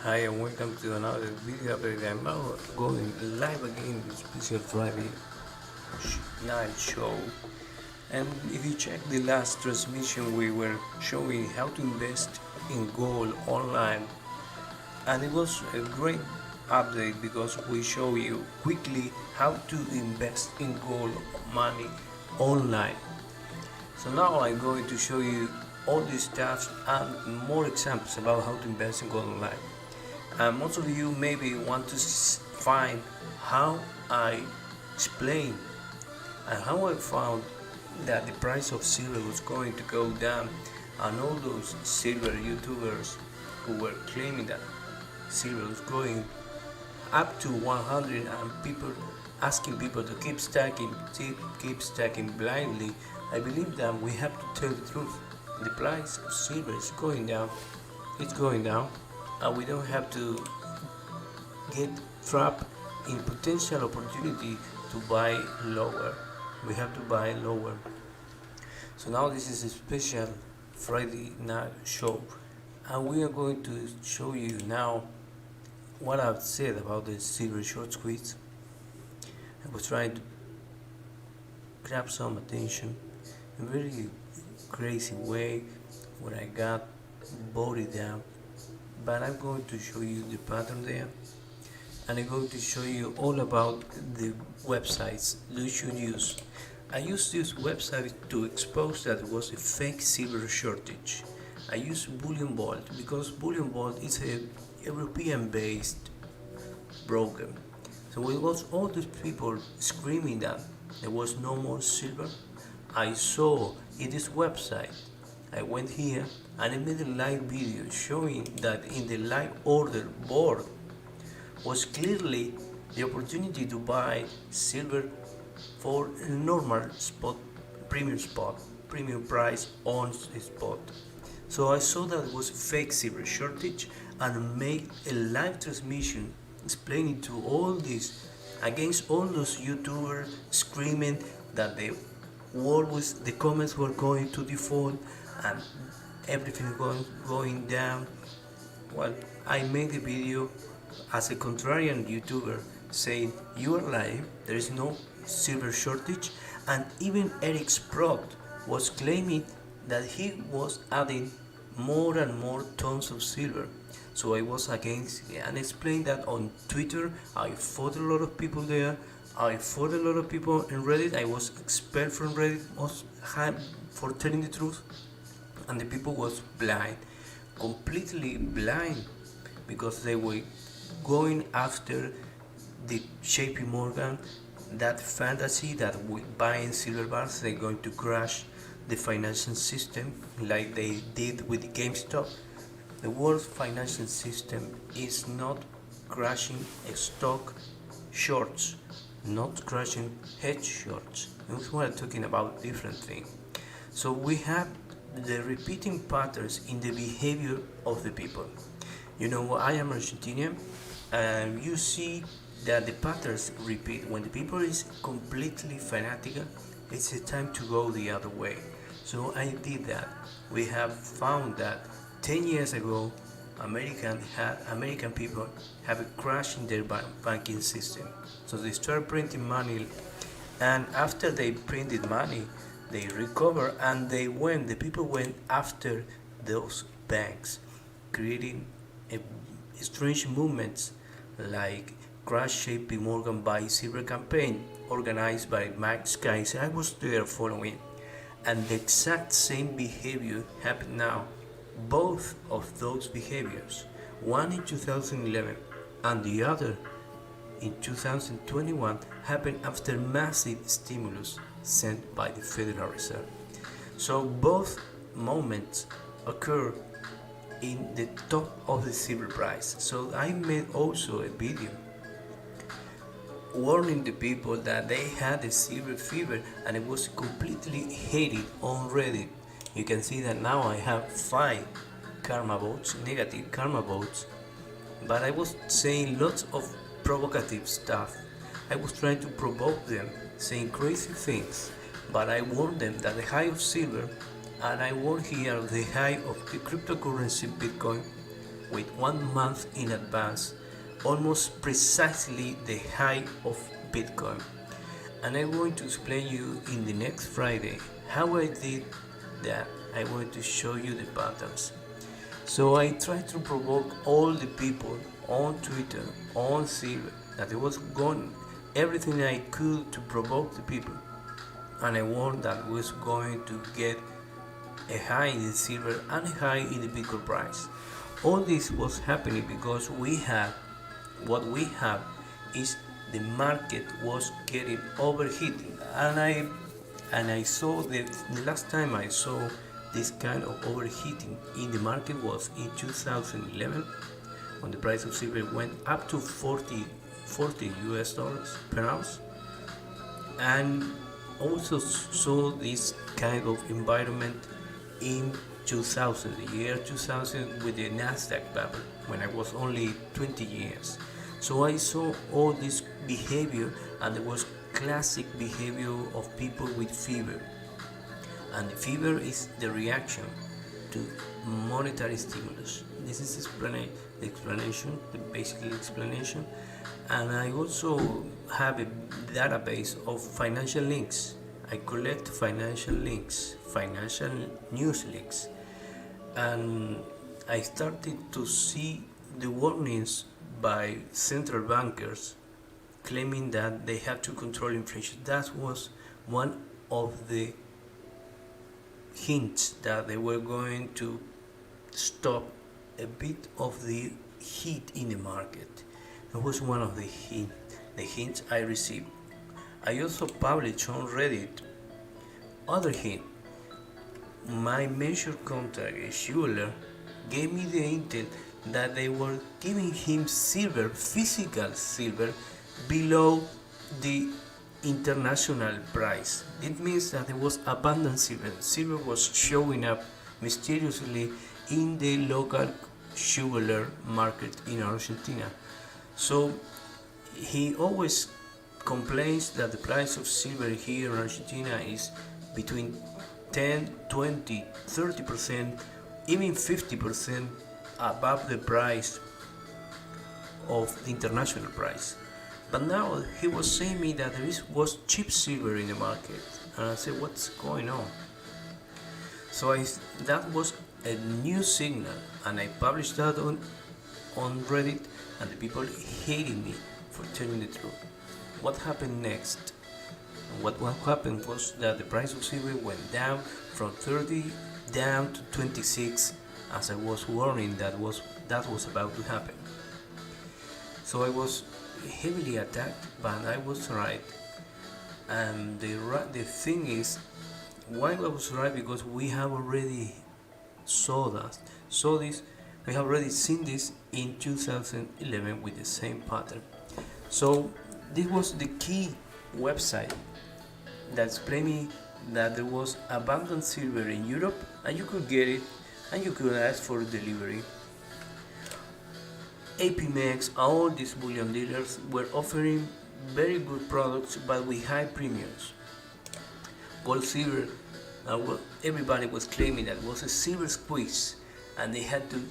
Hi and welcome to another video update. I'm now going live again with special Friday night show. And if you check the last transmission, we were showing how to invest in gold online, and it was a great update because we show you quickly how to invest in gold money online. So now I'm going to show you all these stuff and more examples about how to invest in gold online. And most of you maybe want to find how I explain and how I found that the price of silver was going to go down, and all those silver YouTubers who were claiming that silver was going up to 100 and people asking people to keep stacking blindly. I believe that we have to tell the truth. The price of silver is going down. It's going down, and we don't have to get trapped in potential opportunity to buy lower. We have to buy lower. So now this is a special Friday night show, and we are going to show you now what I've said about the silver short squeeze. I was trying to grab some attention in a very crazy way where I got body down, but I'm going to show you the pattern there, and I'm going to show you all about the websites you should use. I used this website to expose that it was a fake silver shortage. I used Bullion Vault because Bullion Vault is a European based broker. So it was all these people screaming that there was no more silver. I saw in this website, I went here and I made a live video showing that in the live order board was clearly the opportunity to buy silver for a normal premium price on the spot. So I saw that it was a fake silver shortage and made a live transmission explaining to all this against all those YouTubers screaming that the comments were going to default and everything going down. Well, I made a video as a contrarian YouTuber saying you are lying, there is no silver shortage, and even Eric Sprott was claiming that he was adding more and more tons of silver. So I was against it and explained that on Twitter. I fought a lot of people there. I fought a lot of people in Reddit. I was expelled from Reddit for telling the truth, and the people was blind, completely blind, because they were going after the JP Morgan, that fantasy that with buying silver bars they're going to crash the financial system like they did with GameStop. The world's financial system is not crashing stock shorts, not crashing hedge shorts. We are talking about different things. So we have the repeating patterns in the behavior of the people. You know, I am Argentinian, and you see that the patterns repeat. When the people is completely fanatical, it's a time to go the other way. So I did that. We have found that 10 years ago, American people have a crash in their banking system. So they start printing money, and after they printed money, they recover and the people went after those banks, creating a strange movements like Crash JP Morgan Buy Silver campaign organized by Mike Skies. I was there following, and the exact same behavior happened now. Both of those behaviors, one in 2011 and the other in 2021, happened after massive stimulus sent by the Federal Reserve. So both moments occur in the top of the silver price. So I made also a video warning the people that they had a silver fever, and it was completely hated on Reddit. You can see that now I have 5 karma votes, negative karma votes, but I was saying lots of provocative stuff. I was trying to provoke them, saying crazy things, but I warned them that the high of silver, and I warned here the high of the cryptocurrency Bitcoin, with 1 month in advance, almost precisely the high of Bitcoin. And I'm going to explain you in the next Friday how I did that. I want to show you the patterns. So I tried to provoke all the people on Twitter, on Silver, that I was going everything I could to provoke the people. And I warned that was going to get a high in the silver and a high in the Bitcoin price. All this was happening because what we have is the market was getting overheating, and I saw the last time I saw this kind of overheating in the market was in 2011 when the price of silver went up to 40 US dollars per ounce, and also saw this kind of environment in 2000, the year 2000, with the Nasdaq bubble when I was only 20 years. So I saw all this behavior, and there was classic behavior of people with fever. And the fever is the reaction to monetary stimulus. This is the explanation, the basic explanation. And I also have a database of financial links. I collect financial links, financial news links. And I started to see the warnings by central bankers claiming that they had to control inflation. That was one of the hints that they were going to stop a bit of the heat in the market. That was one of the hints I received. I also published on Reddit other hint. My major contact, a jeweler, gave me the intel that they were giving him silver, physical silver, below the international price. It means that there was abundant silver. Silver was showing up mysteriously in the local jeweler market in Argentina. So he always complains that the price of silver here in Argentina is between 10, 20, 30%, even 50% above the price of the international price. But now he was saying me that there was cheap silver in the market, and I said, what's going on? So that was a new signal, and I published that on Reddit, and the people hated me for telling the truth. What happened next? What happened was that the price of silver went down from 30 down to 26, as I was warning that was about to happen. So I was heavily attacked, but I was right. And the thing is, why I was right, because we have already we have already seen this in 2011 with the same pattern. So this was the key website that explained me that there was abundant silver in Europe, and you could get it, and you could ask for delivery. APMEX, all these bullion dealers were offering very good products, but with high premiums. Gold, silver, everybody was claiming that it was a silver squeeze, and they had to,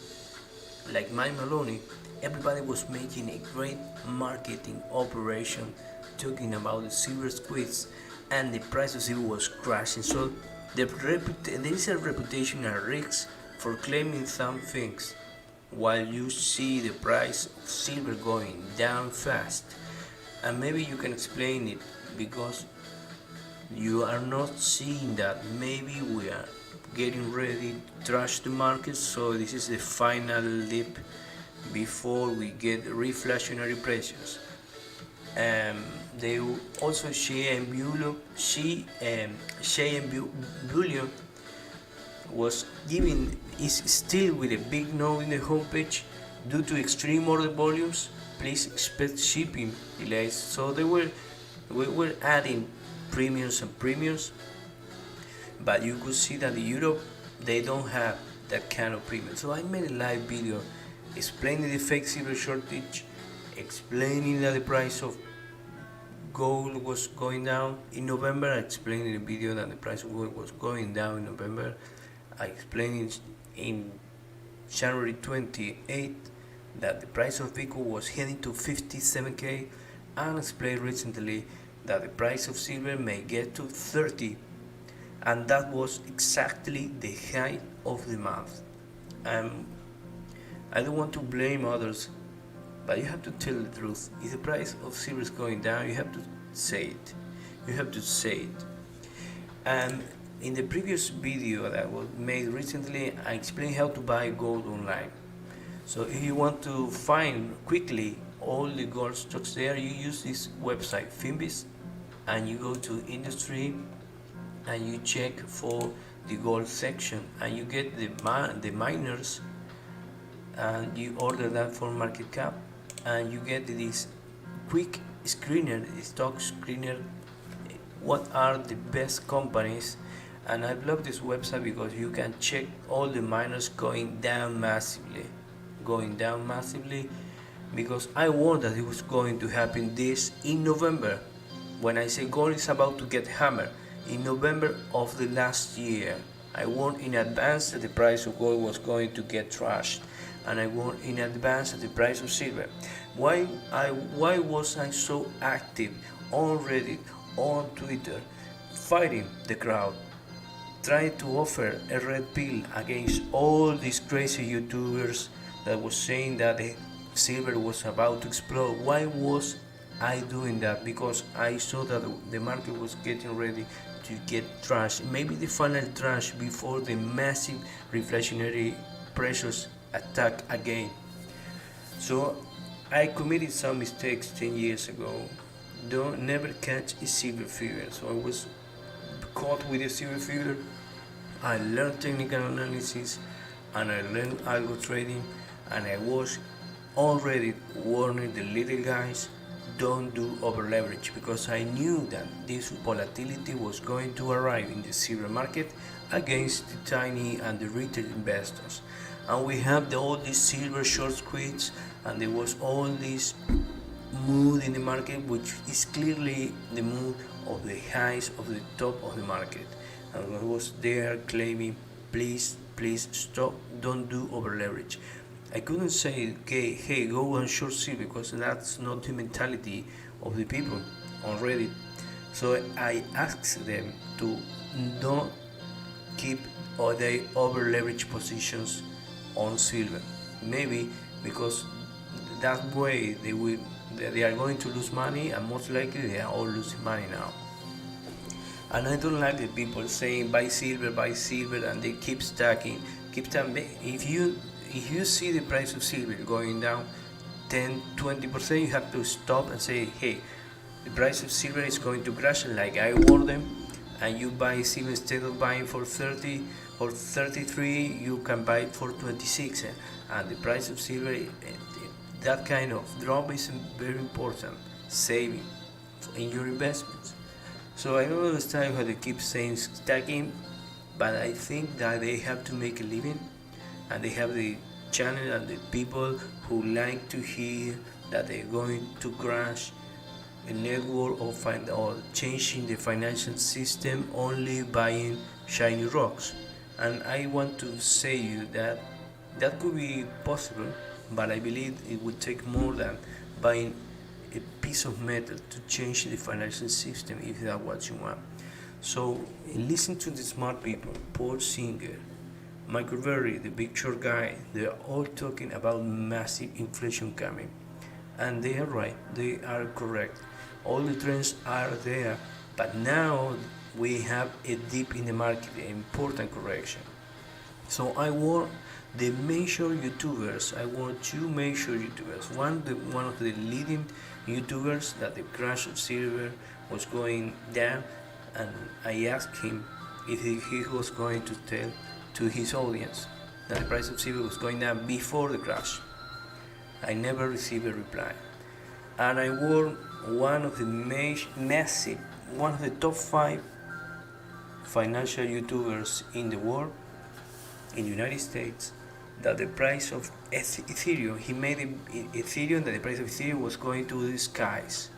like Mike Maloney, everybody was making a great marketing operation talking about the silver squeeze, and the price of silver was crashing. So there is a reputation and risks for claiming some things while you see the price of silver going down fast. And maybe you can explain it, because you are not seeing that maybe we are getting ready to trash the market, so this is the final leap before we get reflationary pressures. They also Shea and Bullion was is still with a big note in the homepage due to extreme order volumes. Please expect shipping delays. So we were adding premiums and premiums, but you could see that in Europe they don't have that kind of premium. So I made a live video explaining the fake silver shortage, explaining that the price of gold was going down in November. I explained in the video that the price of gold was going down in November. I explained in January 28th that the price of Bitcoin was heading to 57k, and explained recently that the price of silver may get to 30, and that was exactly the high of the month. I don't want to blame others, but you have to tell the truth. If the price of silver is going down, you have to say it. You have to say it. And in the previous video that was made recently, I explained how to buy gold online. So if you want to find quickly all the gold stocks there, you use this website Finbis, and you go to industry and you check for the gold section, and you get the miners, and you order that for market cap, and you get this quick screener, stock screener, what are the best companies. And I love this website because you can check all the miners going down massively, because I warned that it was going to happen this in November. When I say gold is about to get hammered, in November of the last year, I warned in advance that the price of gold was going to get trashed, and I warned in advance that the price of silver. Why was I so active on Reddit, on Twitter, fighting the crowd, trying to offer a red pill against all these crazy YouTubers that was saying that the silver was about to explode? Why was I doing that? Because I saw that the market was getting ready to get trashed, maybe the final trash before the massive reflationary pressures attack again. So I committed some mistakes 10 years ago. Never catch a silver fever. So I was caught with a silver fever. I learned technical analysis, and I learned algo trading, and I was already warning the little guys, don't do over leverage, because I knew that this volatility was going to arrive in the silver market against the tiny and the retail investors. And we have all these silver short squeeze, and there was all this mood in the market, which is clearly the mood of the highs of the top of the market. And I was there claiming, please stop, don't do over leverage. I couldn't say, okay, hey, go and short silver, because that's not the mentality of the people on Reddit. So I asked them to don't keep all their over leverage positions on silver. Maybe because that way they are going to lose money, and most likely they are all losing money now. And I don't like the people saying buy silver, and they keep stacking. If you see the price of silver going down 10-20%, you have to stop and say, hey, the price of silver is going to crash, like I warned them, and you buy silver instead of buying for 30 or 33, you can buy it for 26. And the price of silver, that kind of drop is very important, saving in your investments. So I don't understand how they keep saying stacking, but I think that they have to make a living, and they have the channel and the people who like to hear that they're going to crash a network or changing the financial system, only buying shiny rocks. And I want to say you that that could be possible, but I believe it would take more than buying a piece of metal to change the financial system, if that's what you want. So listen to the smart people, Paul Singer, Michael Berry, the big short guy. They are all talking about massive inflation coming, and they are right, they are correct. All the trends are there, but now we have a dip in the market, an important correction. So I want the major YouTubers, I want two major YouTubers. One of the leading YouTubers that the crash of silver was going down, and I asked him if he was going to tell to his audience that the price of silver was going down before the crash. I never received a reply. And I warned one of the top 5 financial YouTubers in the world, in the United States, that the price of Ethereum, he made Ethereum, that the price of Ethereum was going to the skies,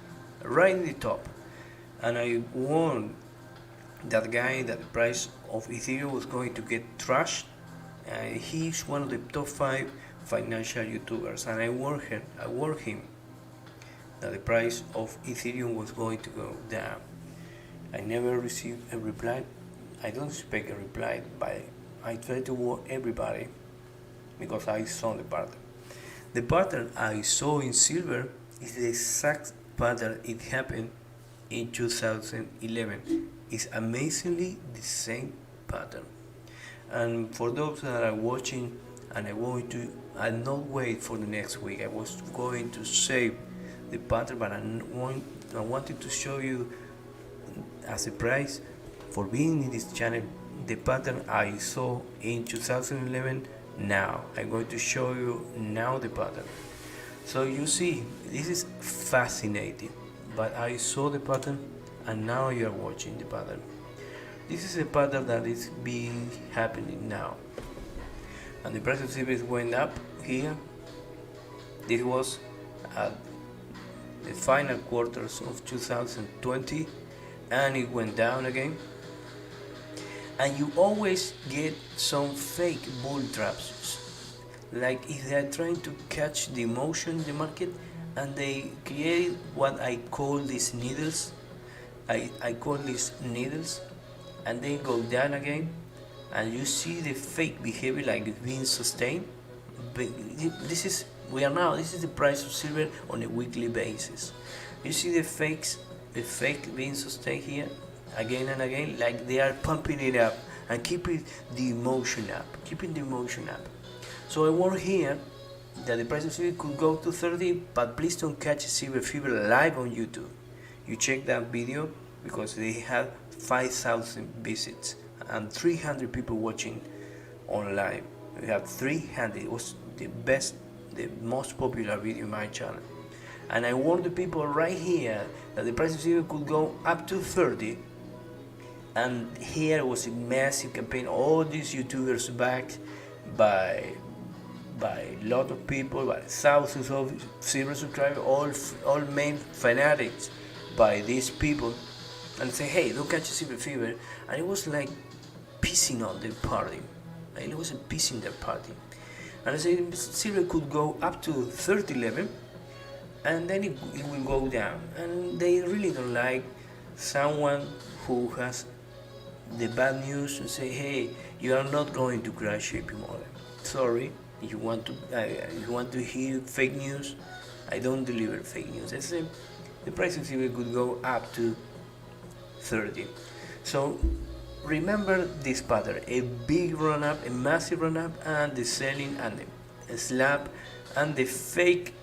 right in the top. And I warned that guy that the price of Ethereum was going to get trashed He's one of the top 5 financial YouTubers, and I warned him that the price of Ethereum was going to go down. I never received a reply. I don't expect a reply, but I try to warn everybody because I saw the pattern. The pattern I saw in silver is the exact pattern it happened in 2011. It's amazingly the same pattern. And for those that are watching, and I not wait for the next week. I was going to save the pattern, but I wanted to show you as a price for being in this channel the pattern I saw in 2011. Now I'm going to show you now the pattern. So you see, this is fascinating, but I saw the pattern and now you are watching the pattern. This is a pattern that is being happening now, and the price of silver went up here. This was at the final quarters of 2020, and it went down again. And you always get some fake bull traps, like if they are trying to catch the emotion in the market, and they create what I call these needles. I call these needles, and they go down again, and you see the fake behavior like it's being sustained. But this is the price of silver on a weekly basis. You see the fake being sustained here again and again, like they are pumping it up and keeping the emotion up. So I warn here that the price of silver could go to 30, but please don't catch Silver Fever live on YouTube. You check that video because they had 5,000 visits and 300 people watching online. We have 300. It was the most popular video in my channel. And I warned the people right here that the price of silver could go up to 30. And here was a massive campaign. All these YouTubers backed by a lot of people, by thousands of silver subscribers, all main fanatics by these people, and say, hey, don't catch a silver fever. And it was like pissing on the party. It was a piss in the party. And I said silver could go up to 30 level, and then it will go down. And they really don't like someone who has the bad news and say, hey, you are not going to crash JP Morgan. Sorry, if you want to hear fake news, I don't deliver fake news. I say the price of silver could go up to 30. So remember this pattern: a big run up, a massive run up, and the selling and the slab, and the fake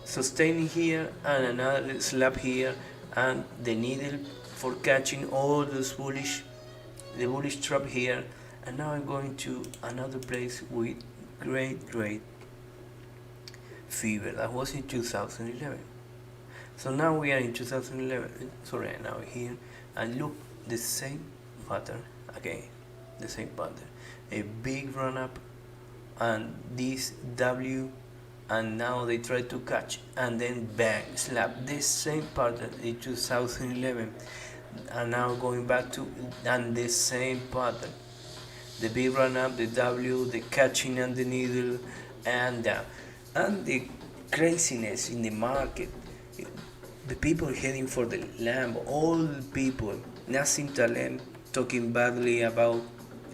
sustaining here, and another slab here, and the needle for catching all those the bullish trap here. And now I'm going to another place with great fever. That was in 2011. So now we are in 2011. Sorry, now here, and look, the same pattern again, the same pattern. A big run up, and this W, and now they try to catch, and then bang, slap. The same pattern in 2011, and now going back to, and the same pattern. The big run up, the W, the catching and the needle, and down. And the craziness in the market, the people heading for the lamb, all the people, Nassim Taleb talking badly about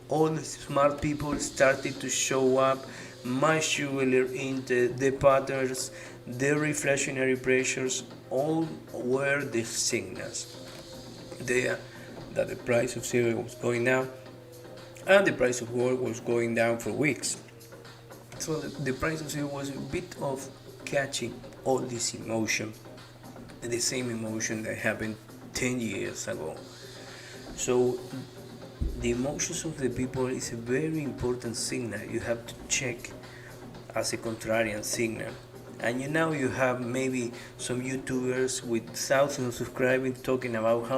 all the smart people started to show up much earlier in the patterns, the reflationary pressures, all were the signals there that the price of silver was going down and the price of gold was going down for weeks. So the price of silver was a bit of catching all this emotion, the same emotion that happened 10 years ago. So the emotions of the people is a very important signal. You have to check as a contrarian signal. And you have maybe some YouTubers with thousands of subscribers talking about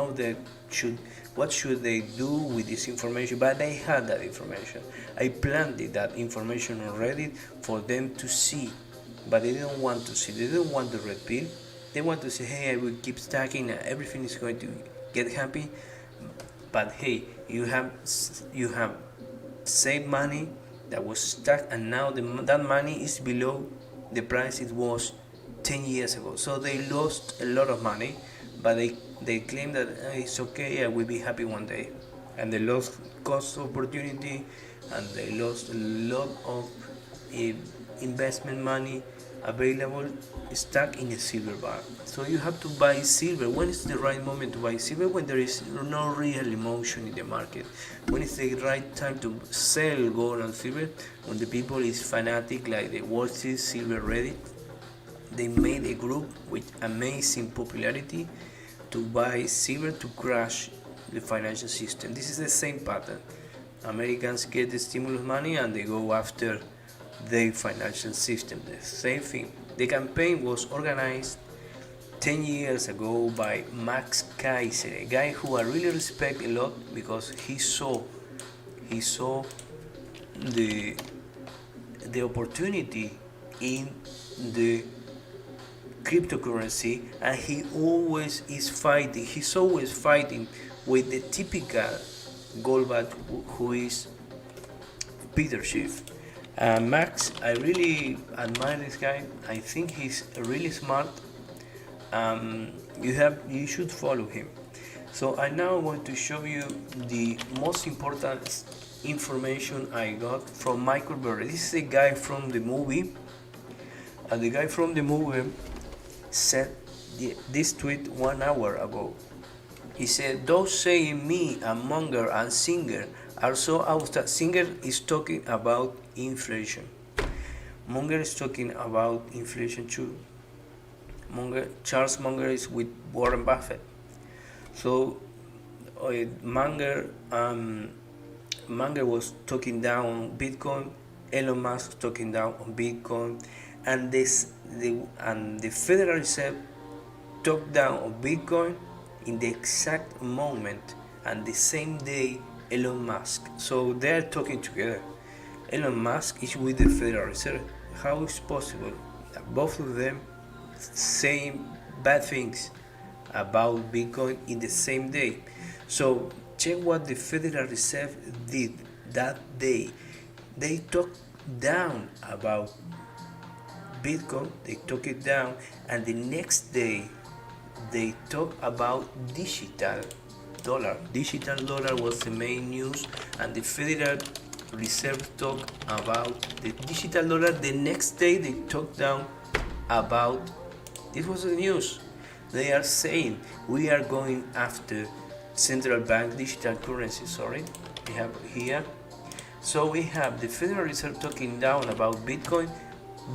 what should they do with this information, but they had that information. I planted that information on Reddit for them to see, but they don't want to see. They don't want the red pill. They want to say, hey, I will keep stacking, everything is going to get happy. But hey, you have saved money that was stuck, and now that money is below the price it was 10 years ago. So they lost a lot of money, but they claim that it's okay, I will be happy one day. And they lost cost opportunity, and they lost a lot of investment money available stuck in a silver bar. So you have to buy silver. When is the right moment to buy silver? When there is no real emotion in the market. When is the right time to sell gold and silver? When the people is fanatic, like the Wall Street Silver Reddit. They made a group with amazing popularity to buy silver to crash the financial system. This is the same pattern. Americans get the stimulus money and they go after their financial system. The same thing. The campaign was organized 10 years ago by Max Kaiser, a guy who I really respect a lot because he saw the opportunity in the cryptocurrency, and he's always fighting with the typical goldback who is Peter Schiff. Max, I really admire this guy. I think he's really smart. You should follow him. So I now want to show you the most important information I got from Michael Burry. This is a guy from the movie, and the guy from the movie said this tweet 1 hour ago. He said, "Those saying me a monger and Singer are so out." Singer is talking about inflation. Munger is talking about inflation too. Charles Munger is with Warren Buffett. So Munger was talking down on Bitcoin. Elon Musk talking down on Bitcoin, and the Federal Reserve talked down on Bitcoin in the exact moment and the same day Elon Musk. So they are talking together. Elon Musk is with the Federal Reserve. How is it possible that both of them saying bad things about Bitcoin in the same day? So check what the Federal Reserve did that day. They talked down about Bitcoin, they took it down, and the next day they talked about digital dollar. Digital dollar was the main news, and the Federal Reserve talked about the digital dollar. The next day they talked down about, this was the news. They are saying we are going after central bank digital currency. Sorry, we have here. So we have the Federal Reserve talking down about Bitcoin,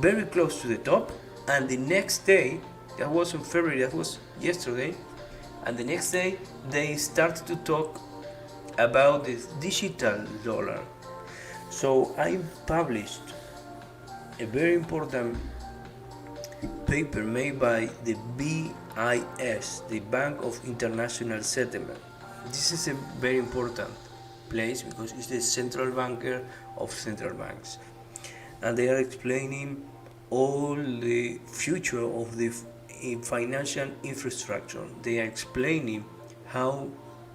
very close to the top, and the next day, that was in February, that was yesterday, and the next day they started to talk about the digital dollar. So I published a very important paper made by the BIS, the Bank of International Settlement. This is a very important place because it's the central banker of central banks, and they are explaining all the future of the financial infrastructure. They are explaining how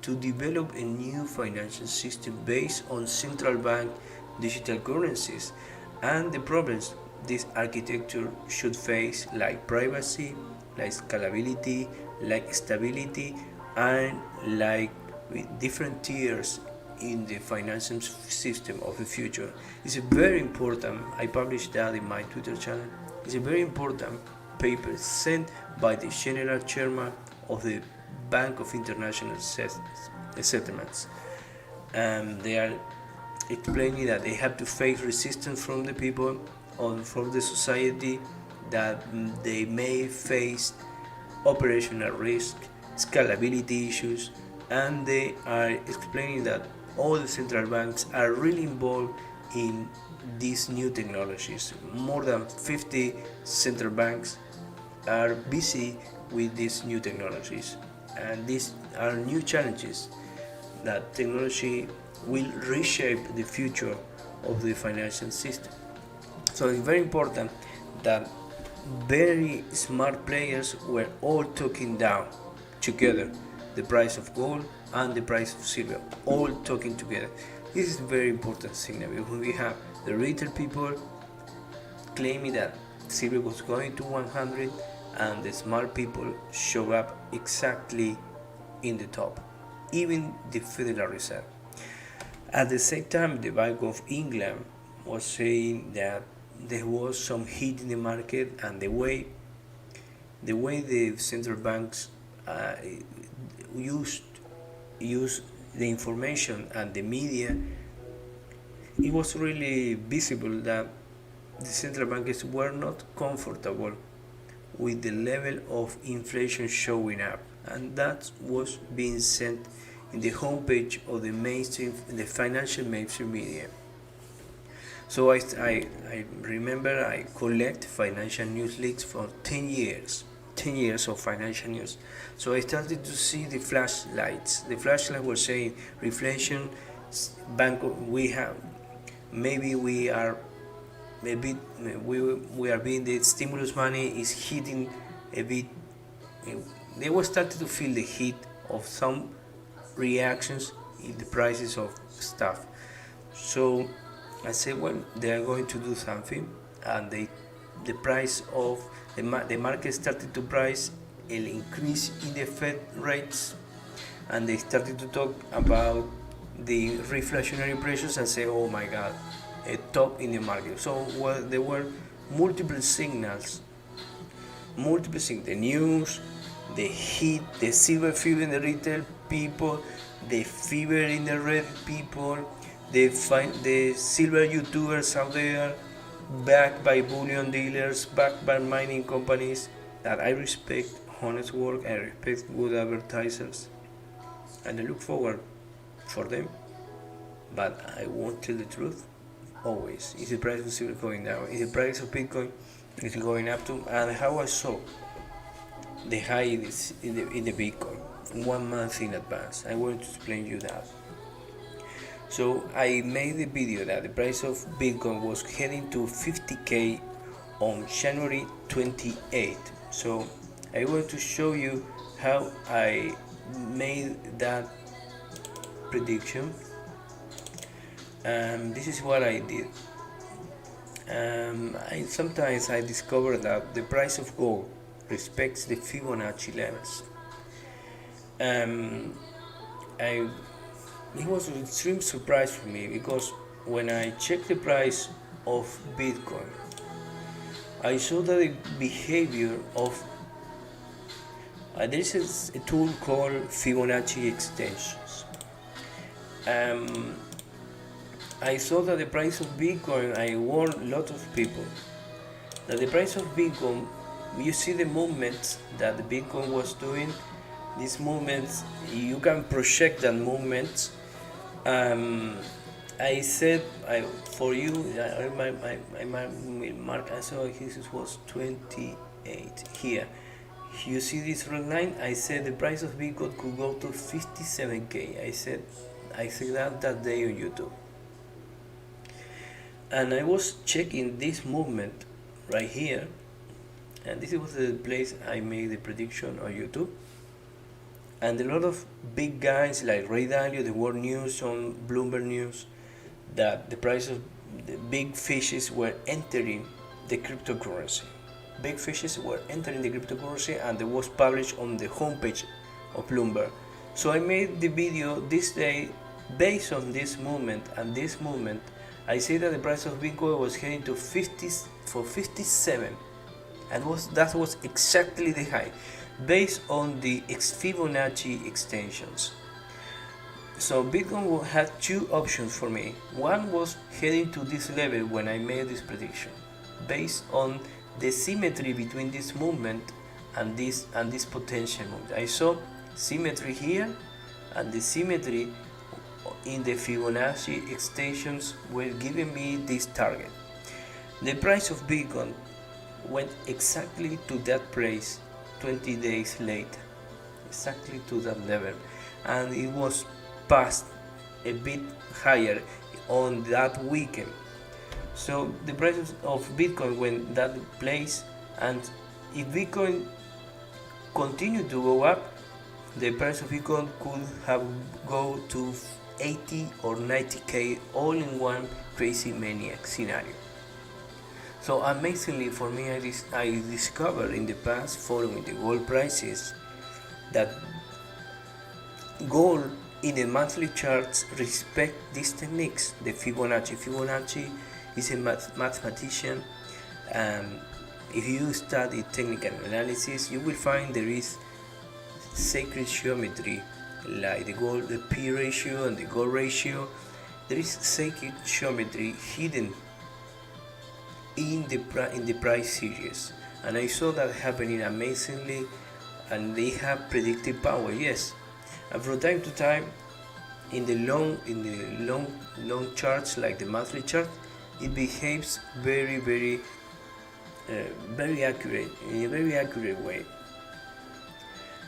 to develop a new financial system based on central bank digital currencies and the problems this architecture should face, like privacy, like scalability, like stability, and like with different tiers in the financial system of the future. It's a very important, I published that in my Twitter channel. It's a very important paper sent by the general chairman of the Bank of International Settlements. They are explaining that they have to face resistance from the people or from the society, that they may face operational risk, scalability issues, and they are explaining that all the central banks are really involved in these new technologies. More than 50 central banks are busy with these new technologies, and these are new challenges that technology will reshape the future of the financial system. So it's very important that very smart players were all talking down together the price of gold and the price of silver, all talking together. This is a very important signal because we have the retail people claiming that silver was going to 100 and the smart people show up exactly in the top, even the Federal Reserve. At the same time, the Bank of England was saying that there was some heat in the market, and the way the central banks used the information and the media, it was really visible that the central banks were not comfortable with the level of inflation showing up, and that was being sent in the homepage of the financial mainstream media. So I remember I collect financial news leaks for 10 years. 10 years of financial news. So I started to see the flashlights. The flashlights were saying reflation, we have, maybe we are being, the stimulus money is hitting a bit. They were starting to feel the heat of some reactions in the prices of stuff. So I said, well, they are going to do something, and the price of the market started to price an increase in the Fed rates, and they started to talk about the reflationary pressures and say, oh my God, a top in the market. So there were multiple signals, the news, the heat, the silver fever in the retail people, the fever in the red people, the silver YouTubers out there, backed by bullion dealers, backed by mining companies. That I respect honest work, I respect good advertisers, and I look forward for them. But I won't tell the truth always. Is the price of silver going down? Is the price of Bitcoin is going up to? And how I saw the high in the Bitcoin 1 month in advance. I want to explain you that. So I made the video that the price of Bitcoin was heading to 50k on January 28. So I want to show you how I made that prediction. This is what I did. Sometimes I discover that the price of gold respects the Fibonacci levels. It was an extreme surprise for me, because when I checked the price of Bitcoin, I saw that the behavior of there is a tool called Fibonacci extensions. I saw that the price of Bitcoin, I warned a lot of people that the price of Bitcoin, you see the movements that the Bitcoin was doing. These movements, you can project that movements. I said, for you, I mark. I saw this was 28 here. You see this red line? I said the price of Bitcoin could go to 57k. I said that day on YouTube. And I was checking this movement right here, and this was the place I made the prediction on YouTube. And a lot of big guys like Ray Dalio, the World News on Bloomberg News, that the price of the big fishes were entering the cryptocurrency. Big fishes were entering the cryptocurrency, and it was published on the homepage of Bloomberg. So I made the video this day based on this movement, and this movement I say that the price of Bitcoin was heading to 57, and that was exactly the high, based on the Fibonacci extensions. So Bitcoin had two options for me. One was heading to this level when I made this prediction, based on the symmetry between this movement and this potential movement. I saw symmetry here, and the symmetry in the Fibonacci extensions were giving me this target. The price of Bitcoin went exactly to that place 20 days later, exactly to that level, and it was passed a bit higher on that weekend. So the price of Bitcoin went that place, and if Bitcoin continued to go up, the price of Bitcoin could have go to 80 or 90k all in one crazy maniac scenario. So amazingly for me, I discovered in the past, following the gold prices, that gold in the monthly charts respect these techniques. The Fibonacci is a mathematician, and if you study technical analysis, you will find there is sacred geometry, like the P ratio and the gold ratio. There is sacred geometry hidden in the price series, and I saw that happening amazingly, and they have predictive power. Yes, and from time to time, in the long charts like the monthly chart, it behaves very accurate, in a very accurate way.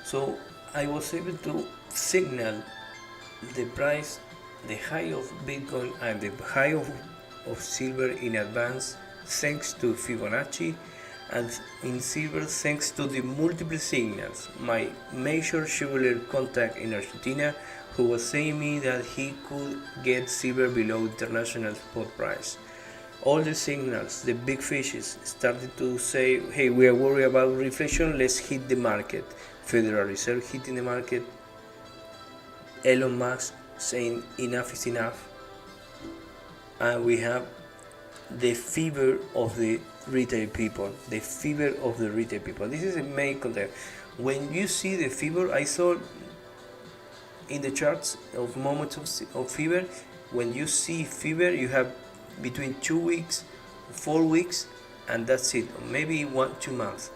So I was able to signal the price, the high of Bitcoin and the high of silver in advance, thanks to Fibonacci, and in silver thanks to the multiple signals. My major jeweler contact in Argentina, who was saying me that he could get silver below international spot price. All the signals, the big fishes, started to say, hey, we are worried about reflation, let's hit the market. Federal Reserve hitting the market, Elon Musk saying enough is enough, and we have the fever of the retail people. This is a main context. When you see the fever, I saw in the charts of moments of fever, when you see fever, you have between 2 weeks, 4 weeks, and that's it, maybe 1-2 months.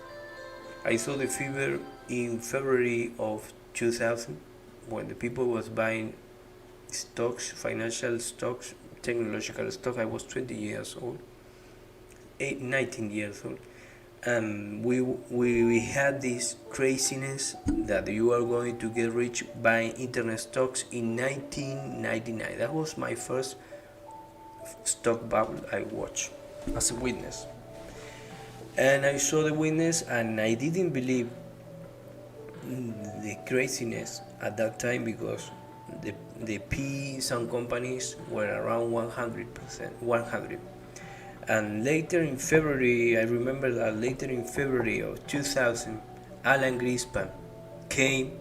I saw the fever in February of 2000, when the people was buying stocks, financial stocks, technological stock. I was 20 years old, 19 years old, and we had this craziness that you are going to get rich buying internet stocks in 1999. That was my first stock bubble I watched as a witness, and I saw the witness, and I didn't believe the craziness at that time, because the P some companies were around 100%. And later in February, I remember that later in February of 2000, Alan Greenspan came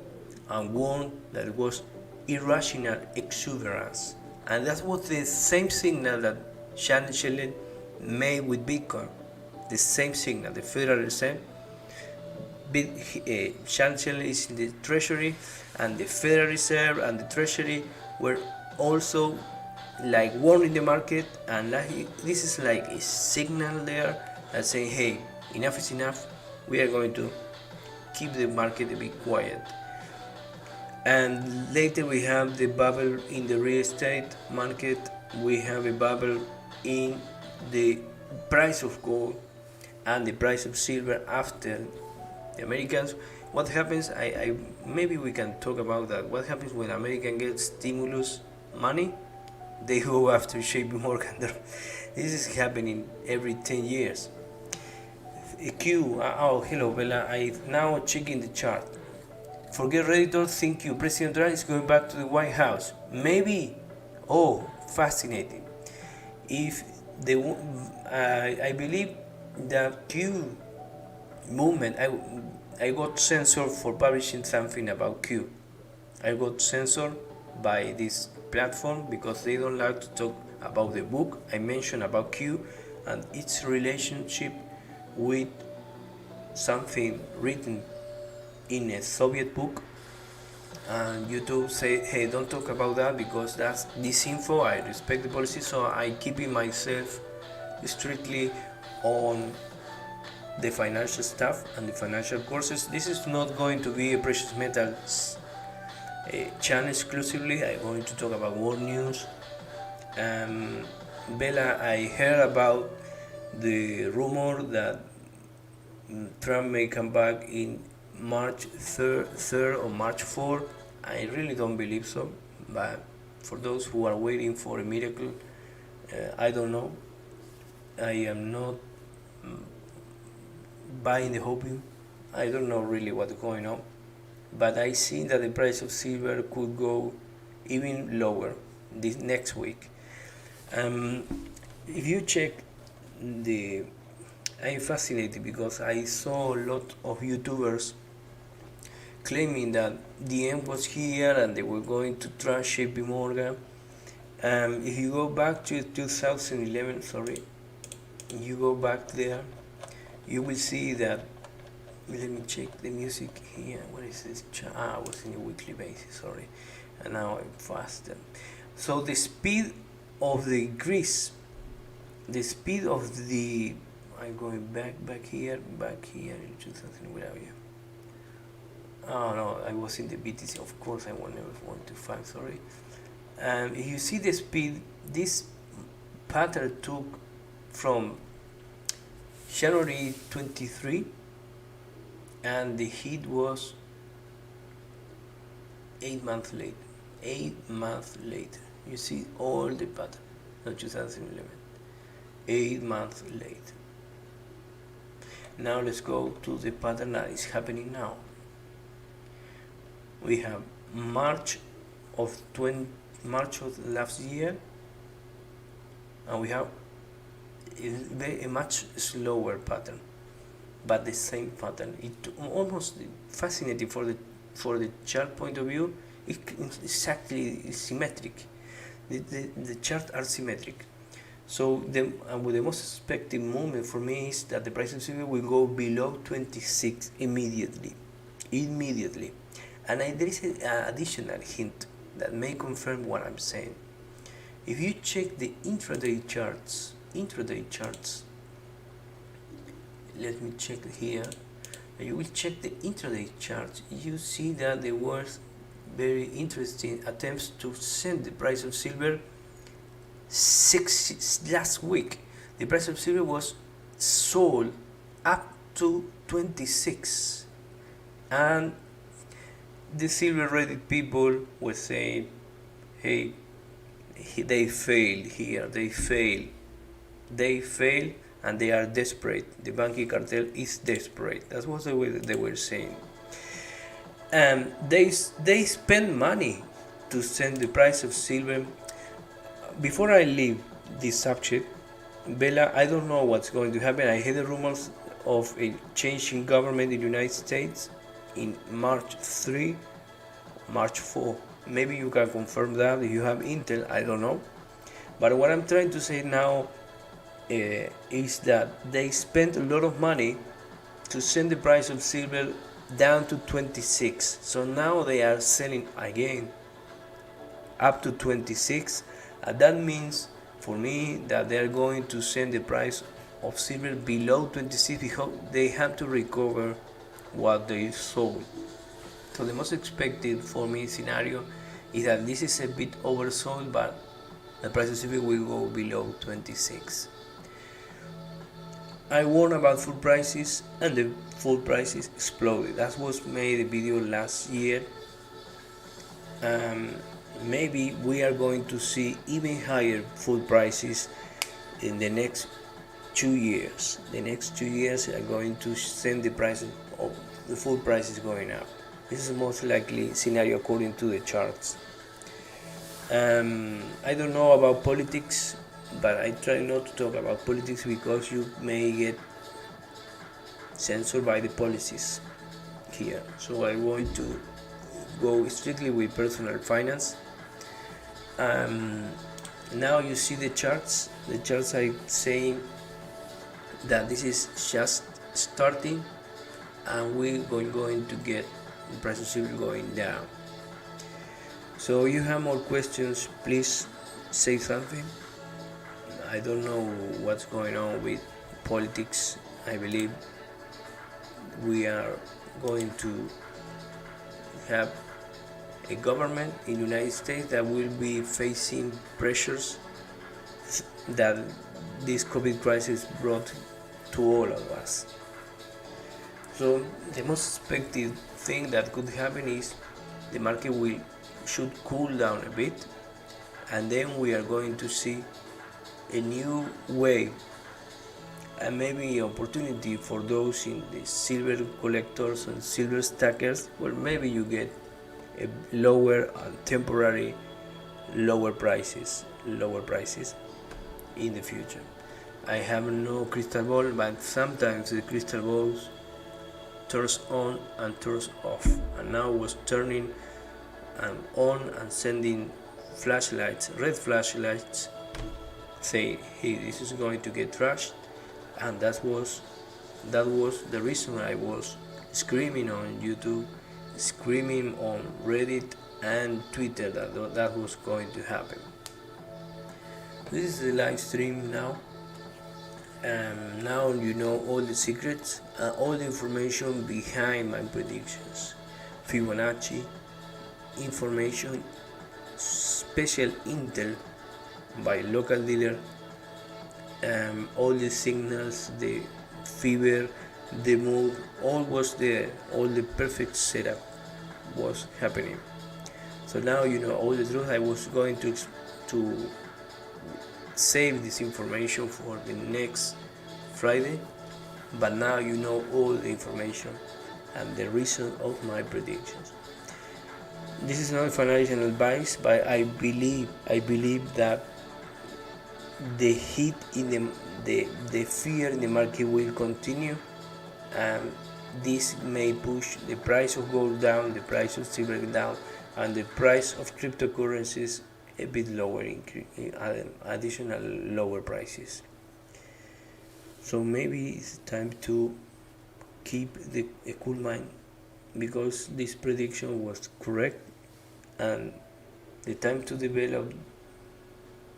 and warned that it was irrational exuberance. And that was the same signal that Janet Yellen made with Bitcoin. The same signal, the Federal Reserve. Janet Yellen is in the Treasury, and the Federal Reserve and the Treasury were also like warning the market, and this is like a signal there that saying, hey, enough is enough, we are going to keep the market a bit quiet. And later we have the bubble in the real estate market, we have a bubble in the price of gold and the price of silver after the Americans. What happens, I maybe we can talk about that. What happens when American gets stimulus money? They go after JP Morgan. This is happening every 10 years. Hello Bella, I now checking the chart. Forget Redditor, thank you. President Trump is going back to the White House. Maybe. Oh, fascinating. If I believe the Q movement, I got censored for publishing something about Q. I got censored by this platform because they don't like to talk about the book I mentioned about Q and its relationship with something written in a Soviet book. And YouTube say, hey, don't talk about that because that's disinfo. I respect the policy, so I keep it myself strictly on the financial stuff and the financial courses. This is not going to be a precious metals channel exclusively. I'm going to talk about world news. Bella, I heard about the rumor that Trump may come back in March 3rd or March 4th. I really don't believe so, but for those who are waiting for a miracle, I don't know. I am not buying the hopium. I don't know really what's going on, but I see that the price of silver could go even lower this next week. If you check the, I'm fascinated because I saw a lot of YouTubers claiming that the end was here and they were going to trash JP Morgan. If you go back to 2011, sorry, you go back there, you will see that. Let me check the music here. What is this? I was in a weekly basis, sorry, and now I'm faster. So the speed of the increase, the speed of the, I'm going back here in 2000. Where are you? Oh no, I was in the BTC. Of course, I want 125. Sorry. If you see the speed, this pattern took from January 23, and the hit was 8 months later. 8 months later, you see all the pattern. Not 2011. 8 months later. Now let's go to the pattern that is happening now. We have March of last year, and we have a much slower pattern, but the same pattern. It almost fascinating for the chart point of view. It's exactly symmetric. The charts are symmetric. So the most expected moment for me is that the price of silver will go below 26 immediately. And there is an additional hint that may confirm what I'm saying. If you check the intraday charts, let me check here. You will check the intraday charts. You see that there were very interesting attempts to send the price of silver. Last week, the price of silver was sold up to 26, and the silver Reddit people were saying, hey, they failed here, they failed, and they are desperate. The banking cartel is desperate. That was the way that they were saying. And they spend money to send the price of silver. Before I leave this subject, Bella, I don't know what's going to happen. I heard the rumors of a change in government in the United States in March 3, March 4. Maybe you can confirm that if you have intel, I don't know. But what I'm trying to say now is that they spent a lot of money to send the price of silver down to 26. So now they are selling again up to 26. That means for me that they are going to send the price of silver below 26 because they have to recover what they sold. So the most expected for me scenario is that this is a bit oversold, but the price of silver will go below 26. I warned about food prices, and the food prices exploded. That was made a video last year. Maybe we are going to see even higher food prices in the next 2 years. The next 2 years are going to send the price of the food prices going up. This is the most likely scenario according to the charts. I don't know about politics, but I try not to talk about politics because you may get censored by the policies here. So I want to go strictly with personal finance. Now you see the charts. The charts are saying that this is just starting, and we're going to get the price of silver going down. So you have more questions, please say something. I don't know what's going on with politics. I believe we are going to have a government in the United States that will be facing pressures that this COVID crisis brought to all of us. So the most expected thing that could happen is the market should cool down a bit, and then we are going to see a new wave and maybe opportunity for those in the silver collectors and silver stackers, where maybe you get a lower temporary lower prices in the future. I have no crystal ball, but sometimes the crystal ball turns on and turns off, and now was turning on and sending flashlights, red flashlights, say, hey, this is going to get trashed. And that was the reason I was screaming on YouTube, screaming on Reddit and Twitter that was going to happen. This is the live stream now. Now you know all the secrets and all the information behind my predictions. Fibonacci information, special intel by local dealer, all the signals, the fever, the move, all was there, all the perfect setup was happening. So now you know all the truth. I was going to save this information for the next Friday, but now you know all the information and the reason of my predictions. This is not financial advice, but I believe that the heat in the fear in the market will continue, and this may push the price of gold down, the price of silver down, and the price of cryptocurrencies a bit lower, additional lower prices. So maybe it's time to keep a cool mind, because this prediction was correct, and the time to develop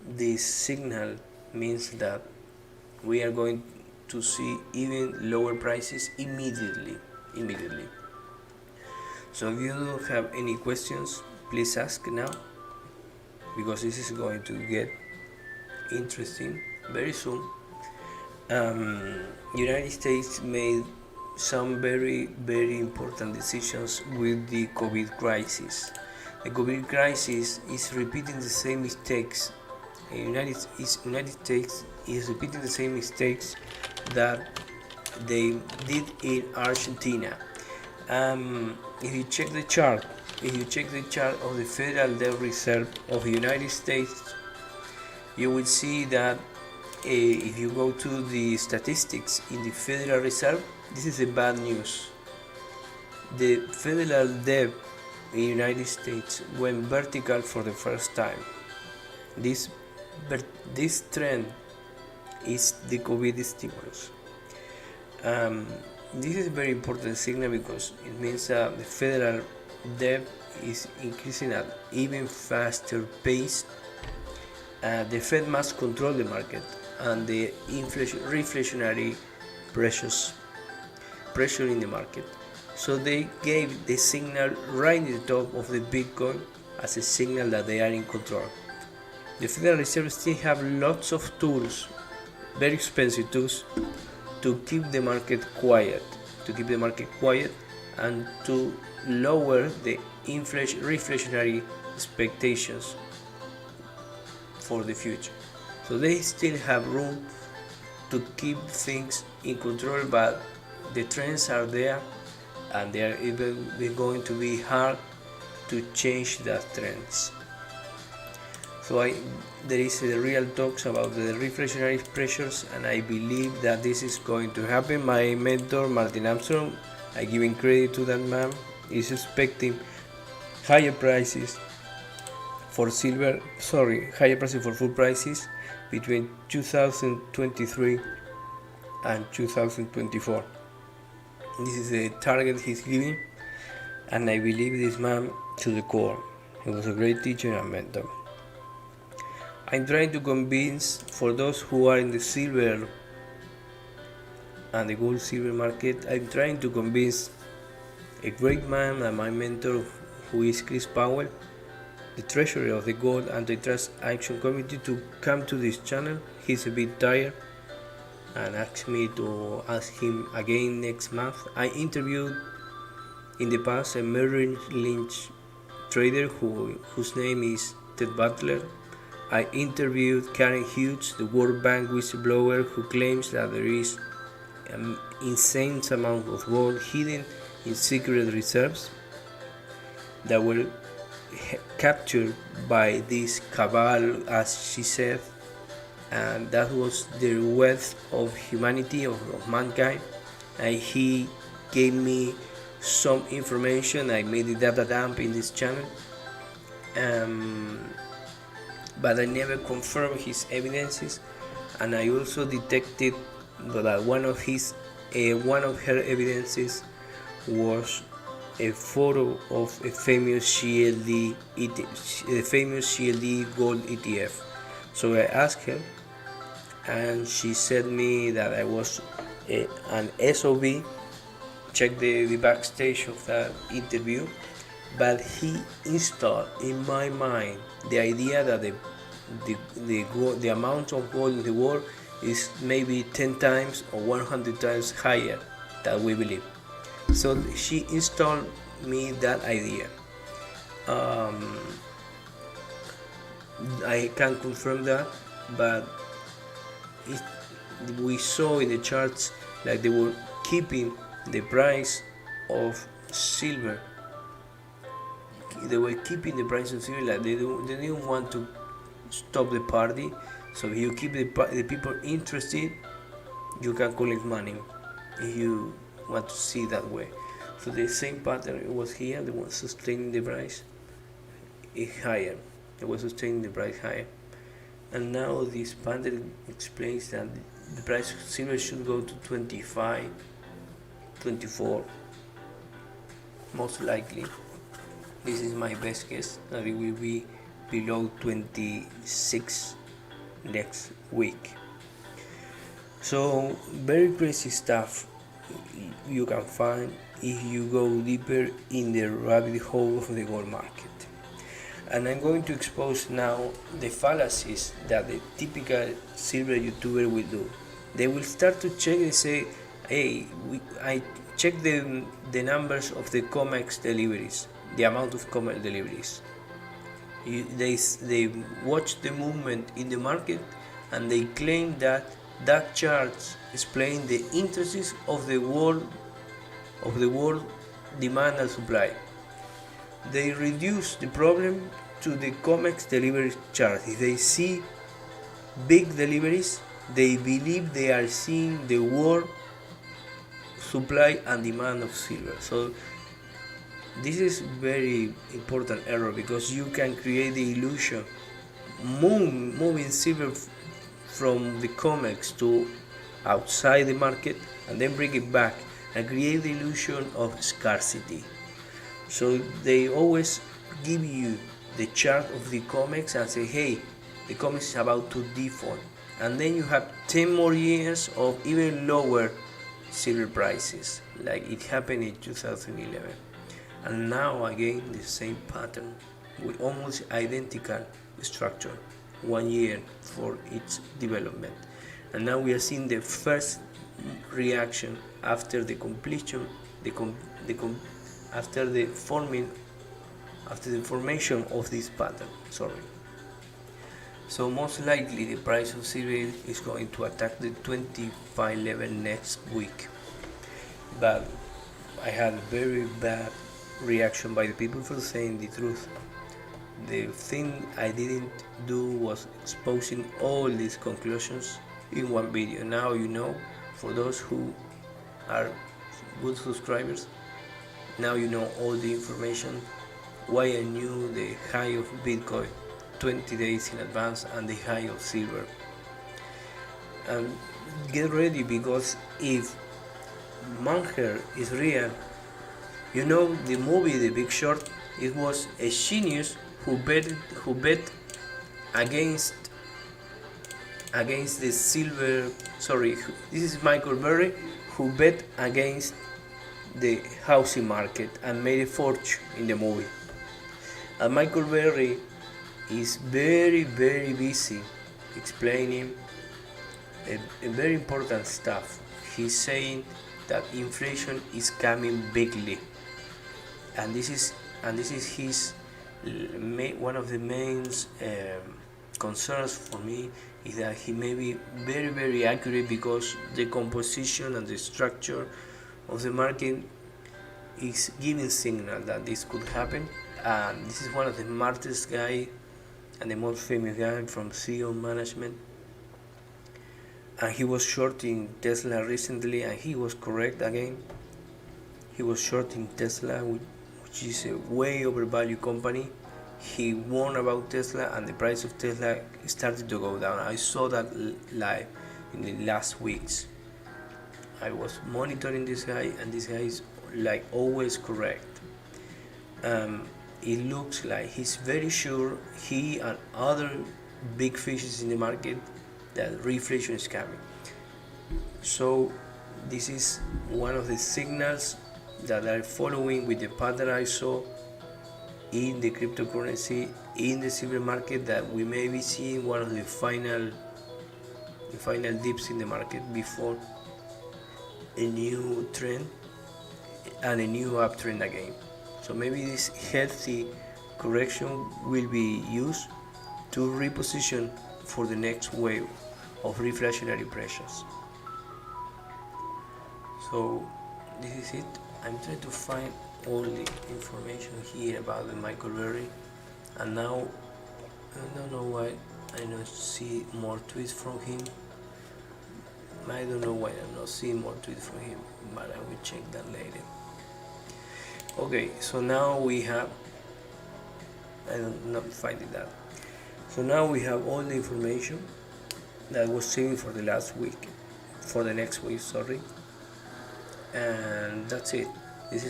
this signal means that we are going to see even lower prices immediately. So if you don't have any questions, please ask now, because this is going to get interesting very soon. United States made some very important decisions with the COVID crisis. The COVID crisis is repeating the same mistakes. United States is repeating the same mistakes that they did in Argentina. If you check the chart of the Federal Reserve of the United States, you will see that if you go to the statistics in the Federal Reserve, this is the bad news. The federal debt in the United States went vertical for the first time. This trend is the COVID stimulus. This is a very important signal, because it means that the federal debt is increasing at even faster pace. The Fed must control the market and the reflationary pressure in the market. So they gave the signal right in the top of the Bitcoin as a signal that they are in control. The Federal Reserve still have lots of tools, very expensive tools, to keep the market quiet, and to lower the reflationary expectations for the future. So they still have room to keep things in control, but the trends are there, and they are even going to be hard to change that trends. So there is a real talks about the reflationary pressures, and I believe that this is going to happen. My mentor Martin Armstrong, I give him credit to that man, is expecting higher prices for full prices between 2023 and 2024. This is the target he's giving, and I believe this man to the core. He was a great teacher and mentor. I'm trying to convince, for those who are in the silver and the gold silver market, I'm trying to convince a great man and my mentor, who is Chris Powell, the treasurer of the Gold Antitrust Action Committee, to come to this channel. He's a bit tired and asked me to ask him again next month. I interviewed in the past a Merrill Lynch trader whose name is Ted Butler. I interviewed Karen Hughes, the World Bank whistleblower, who claims that there is an insane amount of gold hidden in secret reserves that will capture by this cabal, as she said, and that was the wealth of humanity, of mankind. And he gave me some information. I made a data dump in this channel, but I never confirmed his evidences. And I also detected that one of her evidences was a photo of a famous CLD gold ETF. So I asked her, and she said me that I was an SOB. Check the backstage of that interview, but he installed in my mind the idea that the amount of gold in the world is maybe 10 times or 100 times higher than we believe. So she installed me that idea. I can't confirm that, but we saw in the charts like they were keeping the price of silver. They were keeping the price of silver, like they didn't want to stop the party. So if you keep the people interested, you can collect money if you want to see that way. So the same pattern was here. They were sustaining the price higher. They were sustaining the price higher. And now this pattern explains that the price of silver should go to 25, 24, most likely. This is my best guess, that it will be below 26 next week. So very crazy stuff you can find if you go deeper in the rabbit hole of the gold market. And I'm going to expose now the fallacies that the typical silver YouTuber will do. They will start to check and say, hey, I check the numbers of the COMEX deliveries, the amount of COMEX deliveries. They watch the movement in the market, and they claim that chart explains the interests of the world demand and supply. They reduce the problem to the COMEX delivery chart. If they see big deliveries, they believe they are seeing the world supply and demand of silver. So this is very important error, because you can create the illusion moving silver from the COMEX to outside the market and then bring it back and create the illusion of scarcity. So they always give you the chart of the COMEX and say, hey, the COMEX is about to default, and then you have 10 more years of even lower silver prices, like it happened in 2011. And now again the same pattern with almost identical structure, 1 year for its development. And now we are seeing the first reaction after the completion, after the formation of this pattern. So most likely the price of silver is going to attack the 25 level next week. But I had a very bad reaction by the people for saying the truth. The thing I didn't do was exposing all these conclusions in one video. Now you know, for those who are good subscribers, now you know all the information, why I knew the high of Bitcoin 20 days in advance and the high of silver. And get ready, because if Munger is real, you know the movie The Big Short, it was a genius who bet against the silver. This is Michael Burry, who bet against the housing market and made a fortune in the movie. And Michael Burry is very, very busy explaining a very important stuff. He's saying that inflation is coming bigly, and this is his one of the main concerns for me, is that he may be very, very accurate, because the composition and the structure of the market is giving signal that this could happen. And this is one of the smartest guy and the most famous guy from CEO management, and he was shorting Tesla recently, and he was correct again. He was shorting Tesla, which is a way overvalued company. He warned about Tesla, and the price of Tesla started to go down. I saw that live in the last weeks. I was monitoring this guy, and this guy is like always correct. It looks like he's very sure, he and other big fishes in the market, that reflation is coming. So this is one of the signals that are following with the pattern I saw in the cryptocurrency, in the silver market, that we may be seeing one of the final dips in the market before a new trend and a new uptrend again. So maybe this healthy correction will be used to reposition for the next wave of reflationary pressures. So this is it. I'm trying to find all the information here about the Michael Berry, and now I don't know why I don't see more tweets from him. I don't know why I'm not seeing more tweets from him, but I will check that later. Okay, so now we have, I'm not finding that. So now we have all the information that was saving for the last week, for the next week, sorry. And that's it. This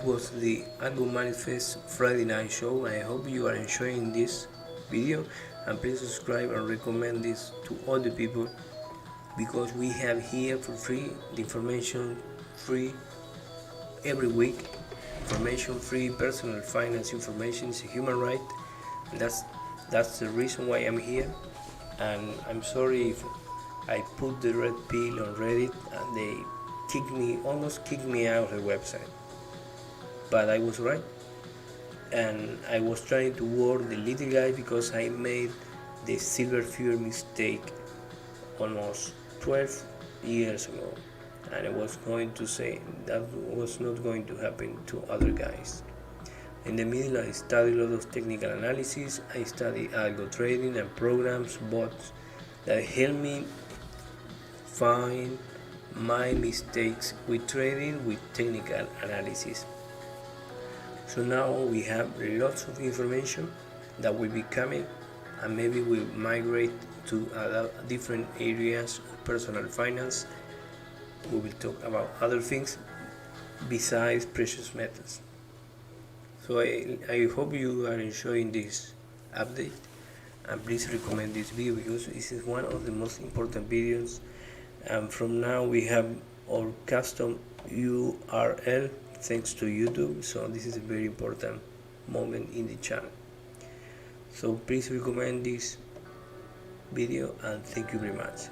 was the Algomoneyfest Friday night show. I hope you are enjoying this video, and please subscribe and recommend this to all the people, because we have here for free the information free every week. Information free, personal finance information is a human right, and that's the reason why I'm here. And I'm sorry if I put the red pill on Reddit and they almost kicked me out of the website, but I was right, and I was trying to warn the little guy because I made the silver fear mistake almost 12 years ago, and I was going to say that was not going to happen to other guys. In the middle, I studied a lot of technical analysis. I studied algo trading and programs, bots that help me find my mistakes with trading with technical analysis. So now we have lots of information that will be coming, and maybe we'll migrate to different areas of personal finance. We will talk about other things besides precious metals. So I hope you are enjoying this update, and please recommend this video because this is one of the most important videos. And from now we have our custom URL thanks to YouTube, so this is a very important moment in the channel. So please recommend this video, and thank you very much.